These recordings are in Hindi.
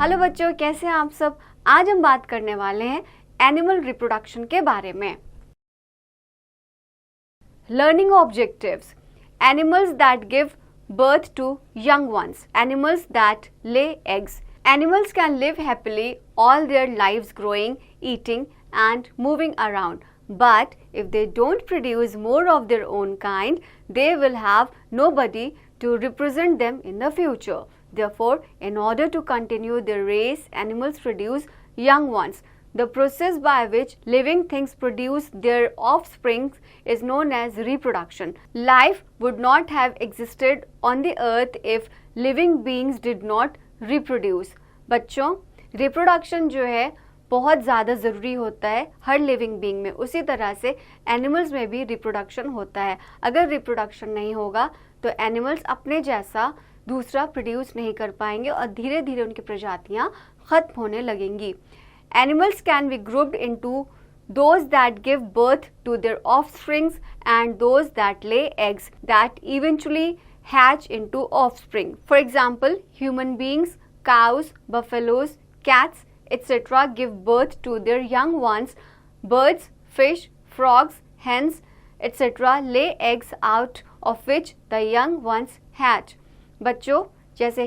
हेलो बच्चों, कैसे हैं आप सब। आज हम बात करने वाले हैं एनिमल रिप्रोडक्शन के बारे में। Learning objectives: animals that give birth to young ones, animals that lay eggs. Animals can live happily all their lives growing, eating and moving around. But if they don't produce more of their own kind, they will have nobody to represent them in the future. Therefore, in order to continue their race, animals produce young ones. The process by which living things produce their offspring is known as reproduction. Life would not have existed on the earth if living beings did not reproduce. बच्चों, रिप्रोडक्शन जो है बहुत ज़्यादा ज़रूरी होता है हर लिविंग बीइंग में। उसी तरह से एनिमल्स में भी रिप्रोडक्शन होता है। अगर रिप्रोडक्शन नहीं होगा तो एनिमल्स अपने जैसा दूसरा प्रोड्यूस नहीं कर पाएंगे और धीरे धीरे उनकी प्रजातियाँ खत्म होने लगेंगी। Animals can be grouped into those that give birth to their offsprings and those that lay eggs that eventually hatch into offspring. For example, human beings, cows, buffaloes, cats, etc. give birth to their young ones. Birds, fish, frogs, hens, etc. lay eggs out of which the young ones hatch. बच्चों, जैसे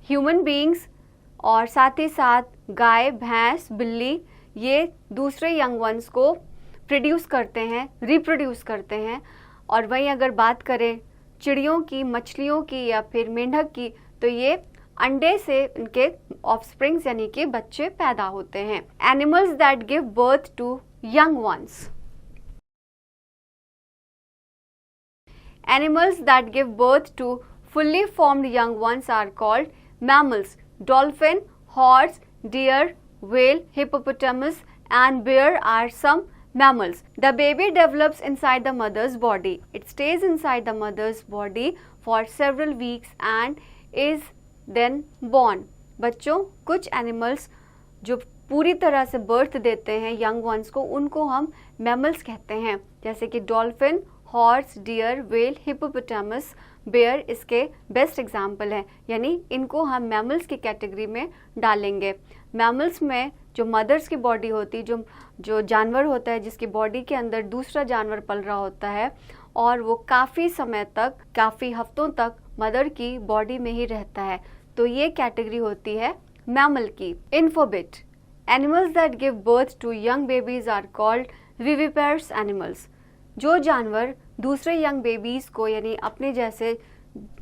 ह्यूमन बींग्स और साथ ही साथ गाय, भैंस, बिल्ली ये दूसरे यंग वंस को प्रोड्यूस करते हैं, रिप्रोड्यूस करते हैं। और वहीं अगर बात करें चिड़ियों की, मछलियों की या फिर मेंढक की, तो ये अंडे से इनके ऑफस्प्रिंग्स यानी कि बच्चे पैदा होते हैं। Animals that give birth to young ones. Animals that give birth to fully formed young ones are called mammals. Dolphin, horse, deer, whale, hippopotamus and bear are some mammals. The baby develops inside the mother's body. It stays inside the mother's body for several weeks and is then born. बच्चों, कुछ एनिमल्स जो पूरी तरह से बर्थ देते हैं यंग वंस को, उनको हम मैमल्स कहते हैं। जैसे कि dolphin, horse, deer, whale, hippopotamus, bear इसके बेस्ट एग्जाम्पल हैं। यानी इनको हम मैमल्स की कैटेगरी में डालेंगे। मैमल्स में जो मदर्स की बॉडी होती, जो जानवर होता है जिसकी बॉडी के अंदर दूसरा जानवर पल रहा होता है और वो काफ़ी समय तक, काफ़ी हफ्तों तक मदर की बॉडी में ही रहता है, तो ये कैटेगरी होती है मैमल की। Infobit: animals that give birth to young babies are called viviparous animals. जो जानवर दूसरे यंग बेबीज को यानी अपने जैसे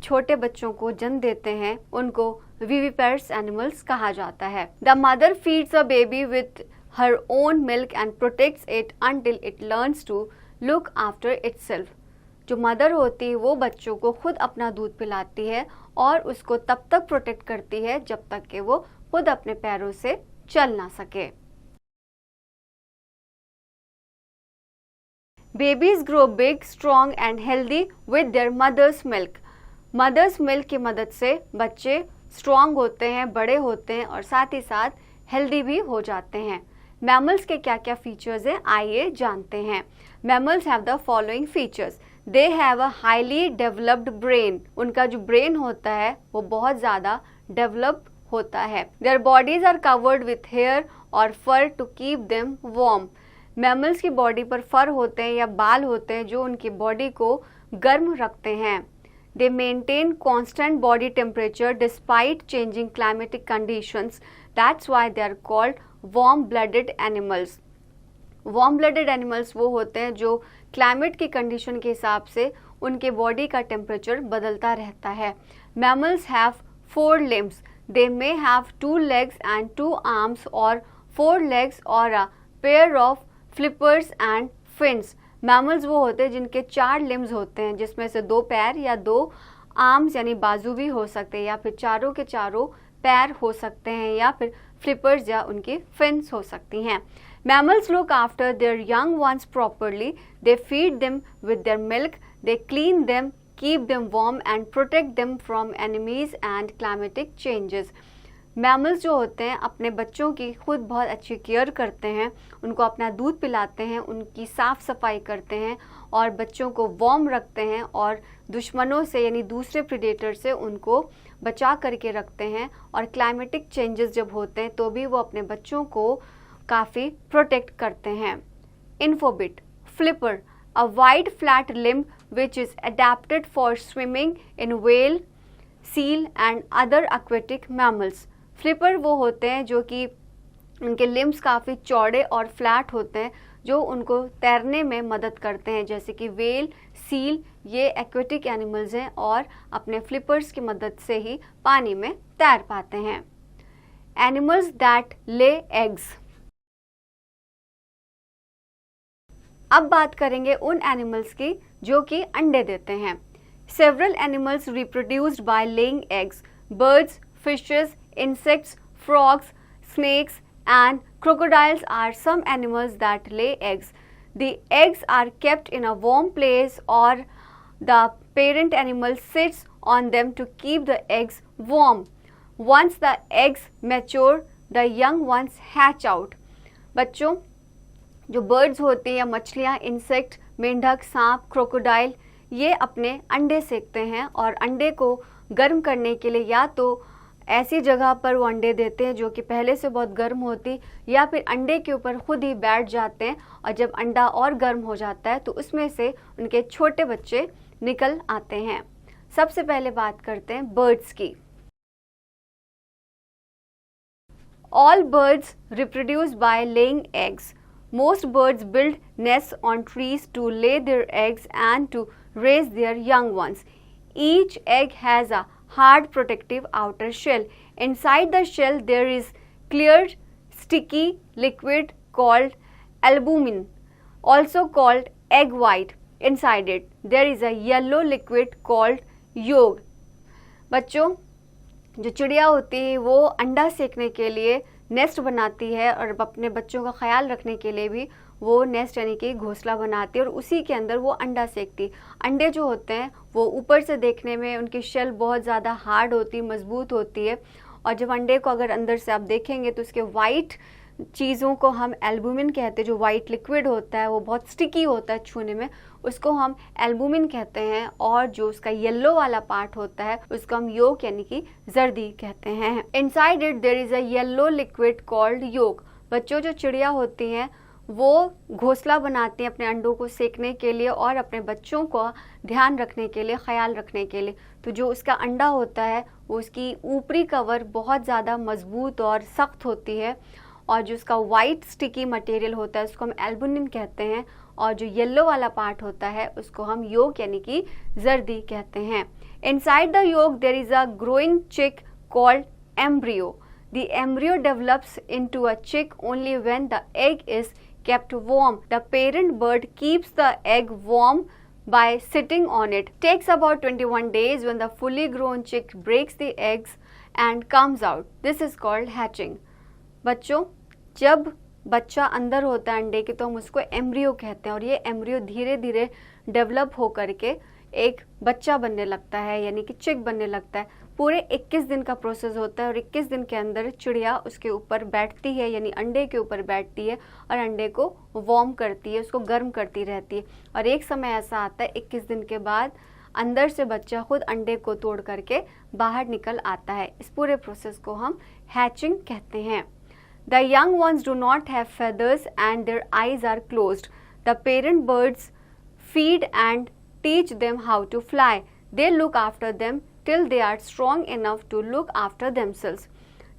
छोटे बच्चों को जन्म देते हैं उनको विविपेरस एनिमल्स कहा जाता है। The mother feeds a baby with her own milk and protects it until it learns to look after itself. जो मदर होती है वो बच्चों को खुद अपना दूध पिलाती है और उसको तब तक प्रोटेक्ट करती है जब तक कि वो खुद अपने पैरों से चल ना सके। Babies grow big, strong and healthy with their mother's milk. Mother's milk की मदद से बच्चे स्ट्रॉन्ग होते हैं, बड़े होते हैं और साथ ही साथ हेल्दी भी हो जाते हैं। मैमल्स के क्या क्या फीचर्स हैं आइए जानते हैं। Mammals have the following features. They have a highly developed brain. उनका जो ब्रेन होता है वो बहुत ज़्यादा डेवलप होता है। Their bodies are covered with hair और fur to keep them warm. Mammals की बॉडी पर फर होते हैं या बाल होते हैं जो उनकी बॉडी को गर्म रखते हैं। They maintain constant body temperature despite changing climatic conditions. That's why they are called warm blooded animals. Warm blooded animals वो होते हैं जो क्लाइमेट की कंडीशन के हिसाब से उनके बॉडी का टेम्परेचर बदलता रहता है। Mammals have 4 limbs. They may have 2 legs and 2 arms or 4 legs or a pair of flippers and fins. Mammals वो होते हैं जिनके 4 लिम्स होते हैं जिसमें से 2 पैर या 2 आर्म्स यानी बाजू भी हो सकते हैं या फिर चारों के चारों पैर हो सकते हैं या फिर फ्लिपर्स या उनकी फिन्स हो सकती हैं। Mammals look after their young once properly. They feed them with there milk. They clean them, keep them warm and protect them from enemies and climatic changes. Mammals जो होते हैं अपने बच्चों की खुद बहुत अच्छी केयर करते हैं, उनको अपना दूध पिलाते हैं, उनकी साफ़ सफाई करते हैं और बच्चों को वार्म रखते हैं और दुश्मनों से यानी दूसरे प्रेडेटर से उनको बचा करके रखते हैं। और क्लाइमेटिक चेंजेस जब होते हैं तो भी वो अपने बच्चों को काफ़ी प्रोटेक्ट करते हैं। इन्फोबिट, flipper, a wide flat limb which is adapted for swimming in whale, seal and other aquatic mammals. Flipper वो होते हैं जो कि उनके लिम्स काफ़ी चौड़े और फ्लैट होते हैं जो उनको तैरने में मदद करते हैं, जैसे कि वेल, सील, ये एक्वेटिक एनिमल्स हैं और अपने फ्लिपर्स की मदद से ही पानी में तैर पाते हैं। Animals that lay eggs. अब बात करेंगे उन एनिमल्स की जो कि अंडे देते हैं। Several animals reproduced by laying eggs, birds, fishes, insects, frogs, snakes and crocodiles are some animals that lay eggs. The eggs are kept in a warm place or the parent animal sits on them to keep the eggs warm. Once the eggs mature, the young ones hatch out. बच्चों, जो बर्ड्स होते हैं या मछलियाँ, इंसेक्ट, मेंढक, सांप, क्रोकोडाइल, ये अपने अंडे सेकते हैं और अंडे को गर्म करने के लिए या तो ऐसी जगह पर वो अंडे देते हैं जो कि पहले से बहुत गर्म होती, या फिर अंडे के ऊपर खुद ही बैठ जाते हैं और जब अंडा और गर्म हो जाता है तो उसमें से उनके छोटे बच्चे निकल आते हैं। सबसे पहले बात करते हैं बर्ड्स की। All birds reproduce by laying eggs. Most birds build nests on trees to lay their eggs and to raise their young ones. Each egg has a hard protective outer shell. Inside the shell there is clear sticky liquid called albumin, also called egg white. Inside it there is a yellow liquid called yolk. बच्चों, जो चिड़िया होती है वो अंडा सेकने के लिए नेस्ट बनाती है और अपने बच्चों का ख्याल रखने के लिए भी वो नेस्ट यानी कि घोंसला बनाती है और उसी के अंदर वो अंडा सेकती। अंडे जो होते हैं वो ऊपर से देखने में उनकी शेल बहुत ज़्यादा हार्ड होती, मजबूत होती है और जब अंडे को अगर अंदर से आप देखेंगे तो उसके वाइट चीज़ों को हम एल्बुमिन कहते हैं। जो वाइट लिक्विड होता है वो बहुत स्टिकी होता है छूने में, उसको हम एल्बुमिन कहते हैं और जो उसका येलो वाला पार्ट होता है उसको हम योक यानी कि जर्दी कहते हैं। Inside it there is a yellow liquid called yolk. बच्चों, जो चिड़िया होती हैं वो घोंसला बनाती हैं अपने अंडों को सेकने के लिए और अपने बच्चों को ध्यान रखने के लिए, ख्याल रखने के लिए। तो जो उसका अंडा होता है वो उसकी ऊपरी कवर बहुत ज़्यादा मजबूत और सख्त होती है और जो उसका वाइट स्टिकी मटेरियल होता है उसको हम एल्बुमिन कहते हैं और जो येलो वाला पार्ट होता है उसको हम योक यानी कि जर्दी कहते हैं। Inside the yolk there is a growing chick called embryo. The embryo develops into a chick only when the egg is kept warm. The parent bird keeps the egg warm by sitting on it. Takes about 21 days when the fully grown chick breaks the eggs and comes out. This is called hatching. बच्चों, जब बच्चा अंदर होता है अंडे के तो हम उसको एम्ब्रियो कहते हैं और ये एम्ब्रियो धीरे धीरे डेवलप हो करके एक बच्चा बनने लगता है यानी कि चिक बनने लगता है। पूरे 21 दिन का प्रोसेस होता है और 21 दिन के अंदर चिड़िया उसके ऊपर बैठती है यानी अंडे के ऊपर बैठती है और अंडे को वार्म करती है, उसको गर्म करती रहती है और एक समय ऐसा आता है 21 दिन के बाद अंदर से बच्चा खुद अंडे को तोड़ करके बाहर निकल आता है। इस पूरे प्रोसेस को हम हैचिंग कहते हैं। The young ones do not have feathers and their eyes are closed. The parent birds feed and teach them how to fly. They look after them till they are strong enough to look after themselves.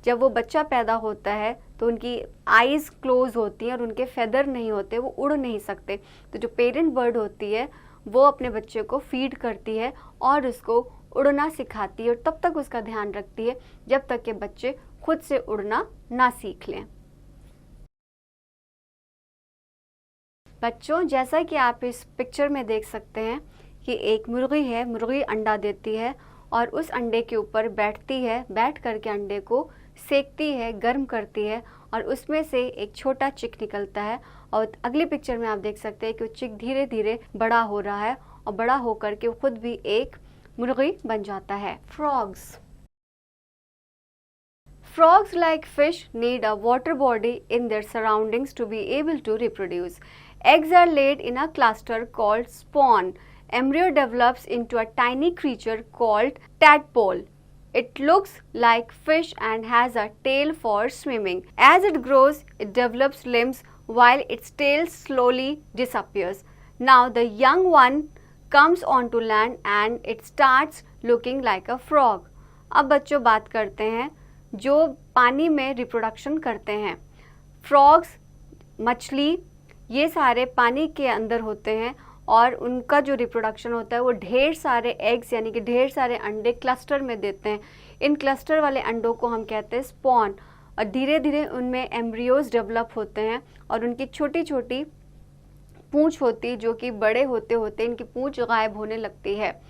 जब वो बच्चा पैदा होता है तो उनकी आईज क्लोज होती हैं और उनके फेदर नहीं होते, वो उड़ नहीं सकते। तो जो पेरेंट बर्ड होती है वो अपने बच्चे को फीड करती है और उसको उड़ना सिखाती है और तब तक उसका ध्यान रखती है जब तक के बच्चे खुद से उड़ना ना सीख लें। बच्चों, जैसा कि आप इस पिक्चर में देख सकते हैं कि एक मुर्गी है, मुर्गी अंडा देती है और उस अंडे के ऊपर बैठती है, बैठ करके अंडे को सेकती है, गर्म करती है और उसमें से एक छोटा चिक निकलता है और अगली पिक्चर में आप देख सकते हैं कि वो चिक धीरे धीरे बड़ा हो रहा है और बड़ा होकर के वो खुद भी एक मुर्गी बन जाता है। Frogs. Frogs, like fish, need a water body in their surroundings to be able to reproduce. Eggs are laid in a cluster called spawn. Embryo develops into a tiny creature called tadpole. It looks like fish and has a tail for swimming. As it grows, it develops limbs while its tail slowly disappears. Now the young one comes onto land and it starts looking like a frog. अब बच्चों बात करते हैं जो पानी में रिप्रोडक्शन करते हैं. फ्रॉग्स, मछली, ये सारे पानी के अंदर होते हैं और उनका जो रिप्रोडक्शन होता है वो ढेर सारे एग्स यानी कि ढेर सारे अंडे क्लस्टर में देते हैं. इन क्लस्टर वाले अंडों को हम कहते हैं स्पॉन और धीरे धीरे उनमें एम्ब्रियोज डेवलप होते हैं और उनकी छोटी छोटी पूंछ होती जो कि बड़े होते होते इनकी पूंछ गायब होने लगती है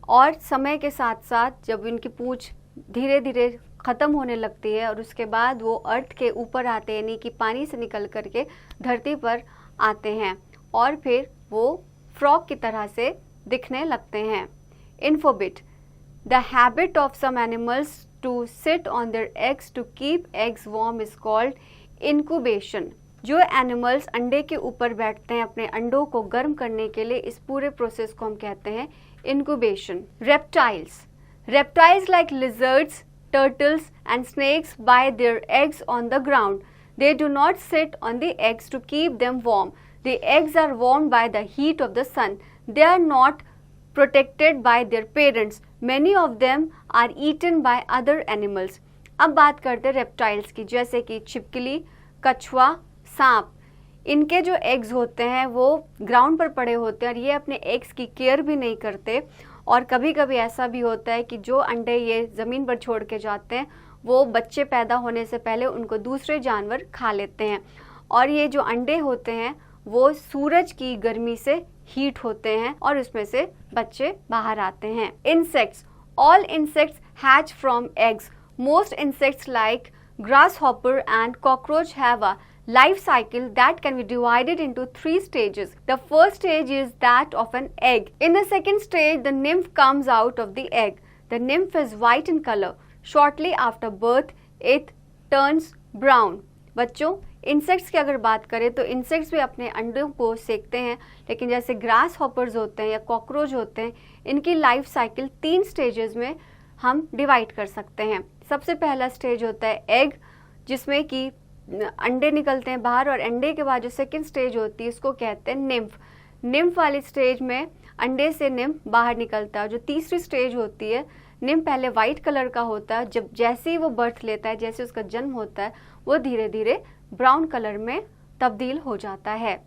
और समय के साथ साथ जब इनकी पूंछ धीरे धीरे ख़त्म होने लगती है और उसके बाद वो अर्थ के ऊपर आते हैं यानी कि पानी से निकल करके धरती पर आते हैं और फिर वो फ्रॉग की तरह से दिखने लगते हैं. Infobit. The habit of some animals to sit on their eggs to keep eggs warm is called incubation. जो एनिमल्स अंडे के ऊपर बैठते हैं अपने अंडों को गर्म करने के लिए, इस पूरे प्रोसेस को हम कहते हैं incubation. Reptiles. Reptiles like lizards, turtles and snakes buy their eggs on the ground. They do not sit on the eggs to keep them warm. The eggs are warmed by the heat of the sun. They are not protected by their parents. Many of them are eaten by other animals. अब बात करते हैं रेप्टाइल्स की, जैसे कि छिपकली, कछुआ, सांप. इनके जो एग्स होते हैं वो ग्राउंड पर पड़े होते हैं और ये अपने एग्स की केयर भी नहीं करते और कभी कभी ऐसा भी होता है कि जो अंडे ये ज़मीन पर छोड़ के जाते हैं वो बच्चे पैदा होने से पहले उनको दूसरे जानवर खा लेते हैं और ये जो अंडे होते हैं वो सूरज की गर्मी से हीट होते हैं और उसमें से बच्चे बाहर आते हैं. Insects. All insects hatch from eggs. Most insects like grasshopper and cockroach have a life cycle that can be divided into 3 stages. The first stage is that of an egg. In the second stage, the nymph comes out of the egg. The nymph is white in color. Shortly after birth, it turns brown. बच्चों, इंसेक्ट्स की अगर बात करें तो इंसेक्ट्स भी अपने अंडों को सेकते हैं, लेकिन जैसे ग्रास हॉपर्स होते हैं या कॉकरोच होते हैं, इनकी लाइफ साइकिल 3 स्टेजेस में हम डिवाइड कर सकते हैं. सबसे पहला स्टेज होता है एग, जिसमें कि अंडे निकलते हैं बाहर और अंडे के बाद जो सेकंड स्टेज होती है उसको कहते हैं निम्फ. निम्फ वाली स्टेज में अंडे से निम्फ बाहर निकलता है. जो तीसरी स्टेज होती है, निम्फ पहले वाइट कलर का होता है, जब जैसे ही वो बर्थ लेता है, जैसे उसका जन्म होता है, वो धीरे धीरे ब्राउन कलर में तब्दील हो जाता है.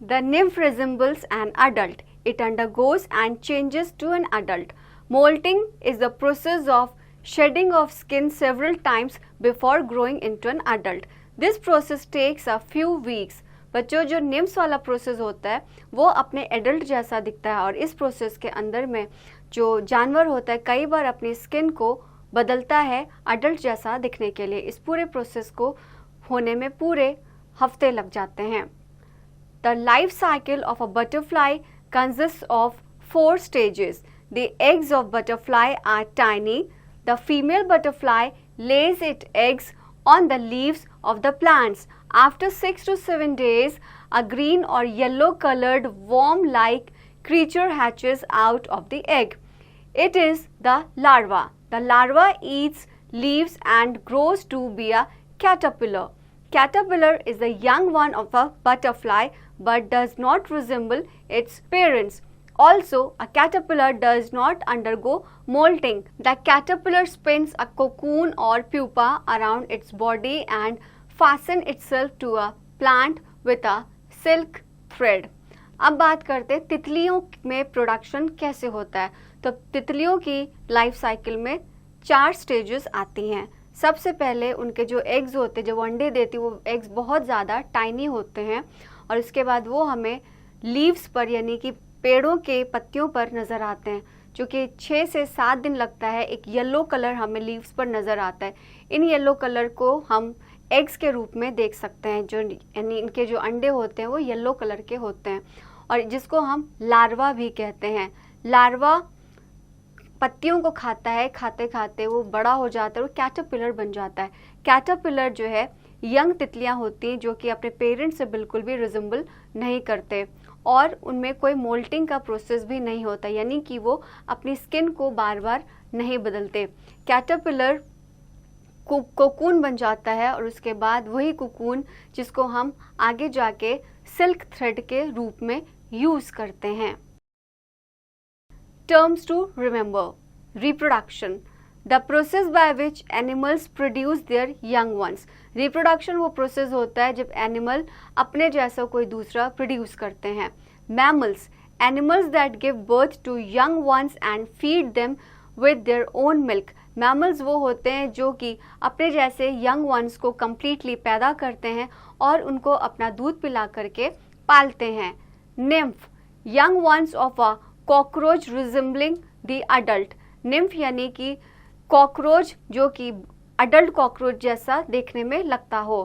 The nymph resembles an adult. It undergoes and changes to an adult. Molting is the process of shedding of skin several times before growing into an adult. This process takes a few weeks. बच्चों, जो निम्स वाला प्रोसेस होता है वो अपने एडल्ट जैसा दिखता है और इस प्रोसेस के अंदर में जो जानवर होता है कई बार अपनी स्किन को बदलता है अडल्ट जैसा दिखने के लिए. इस पूरे प्रोसेस को होने में पूरे हफ्ते लग जाते हैं. The life cycle of a butterfly consists of 4 stages. The eggs of butterfly are tiny. The female butterfly lays its eggs on the leaves of the plants. After 6 to 7 days, a green or yellow colored worm-like creature hatches out of the egg. It is the larva. The larva eats leaves and grows to be a caterpillar. Caterpillar is the young one of a butterfly but does not resemble its parents. Also, a caterpillar does not undergo molting. The caterpillar spins a cocoon or pupa around its body and fastens itself to a plant with a silk thread. अब बात करते हैं तितलियों में प्रोडक्शन कैसे होता है. तो तितलियों की लाइफ साइकिल में 4 स्टेजेस आती हैं. सबसे पहले उनके जो एग्स होते हैं, जब वो अंडे देती है, वो एग्स बहुत ज़्यादा टाइनी होते हैं और उसके बाद वो हमें लीव्स पर यानी कि पेड़ों के पत्तियों पर नज़र आते हैं, जो कि 6 से 7 दिन लगता है. एक येलो कलर हमें लीव्स पर नज़र आता है. इन येलो कलर को हम एग्स के रूप में देख सकते हैं, जो यानी इनके जो अंडे होते हैं वो येलो कलर के होते हैं और जिसको हम लार्वा भी कहते हैं. लार्वा पत्तियों को खाता है, खाते खाते वो बड़ा हो जाता है और कैटरपिलर बन जाता है। कैटरपिलर जो है यंग तितलियां होती हैं जो कि अपने पेरेंट्स से बिल्कुल भी रिजेंबल नहीं करते और उनमें कोई मोल्टिंग का प्रोसेस भी नहीं होता, यानी कि वो अपनी स्किन को बार बार नहीं बदलते। कैटरपिलर कोकून बन जाता है और उसके बाद वही कोकून जिसको हम आगे जाके सिल्क थ्रेड के रूप में यूज करते हैं। Terms to remember: reproduction, the process by which animals produce their young ones. Reproduction वो प्रोसेस होता है जब एनिमल अपने जैसा कोई दूसरा प्रोड्यूस करते हैं। Mammals, animals that give birth to young ones and feed them with their own milk. Mammals वो होते हैं जो कि अपने जैसे यंग वंस को कम्प्लीटली पैदा करते हैं और उनको अपना दूध पिला करके पालते हैं। Nymph, young ones of a cockroach resembling the adult. Nymph यानी कि कॉकरोच जो कि अडल्ट कॉकरोच जैसा देखने में लगता हो।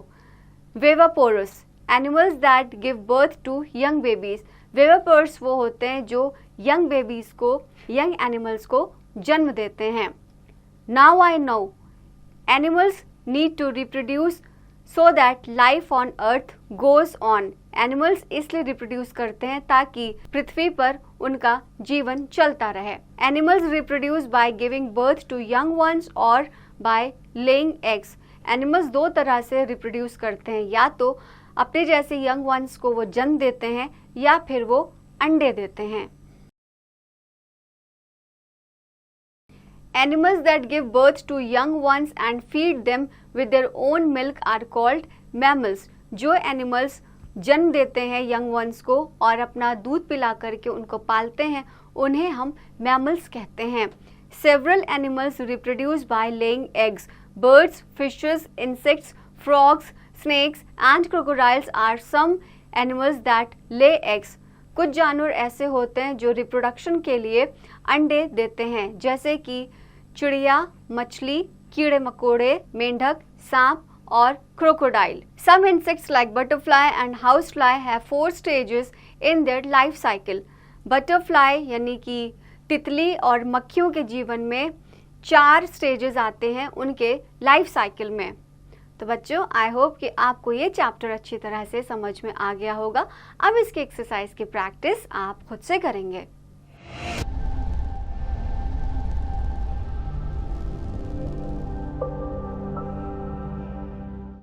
Viviparous, animals that give birth to young babies. Viviparous वो होते हैं जो यंग बेबीज को, यंग एनिमल्स को जन्म देते हैं। Now I know animals need to reproduce so that life on earth goes on. Animals इसलिए reproduce करते हैं ताकि पृथ्वी पर उनका जीवन चलता रहे। Animals reproduce by giving birth to young ones or by laying eggs. Animals दो तरह से reproduce करते हैं, या तो अपने जैसे young ones को वो जन्म देते हैं या फिर वो अंडे देते हैं। Animals that give birth to young ones and feed them with their own milk are called mammals. जो एनिमल्स जन्म देते हैं यंग वंस को और अपना दूध पिला करके उनको पालते हैं उन्हें हम मैमल्स कहते हैं। Several animals reproduce by laying eggs. Birds, fishes, insects, frogs, snakes and crocodiles are some animals that lay eggs. कुछ जानवर ऐसे होते हैं जो रिप्रोडक्शन के लिए अंडे देते हैं, जैसे कि चिड़िया, मछली, कीड़े मकोड़े, मेंढक, सांप और crocodile. Some insects like butterfly and housefly have 4 stages in their life cycle. Butterfly यानी कि तितली और मक्खियों के जीवन में 4 स्टेजेस आते हैं उनके लाइफ साइकिल में। तो बच्चों, आई होप कि आपको ये चैप्टर अच्छी तरह से समझ में आ गया होगा। अब इसकी एक्सरसाइज की प्रैक्टिस आप खुद से करेंगे।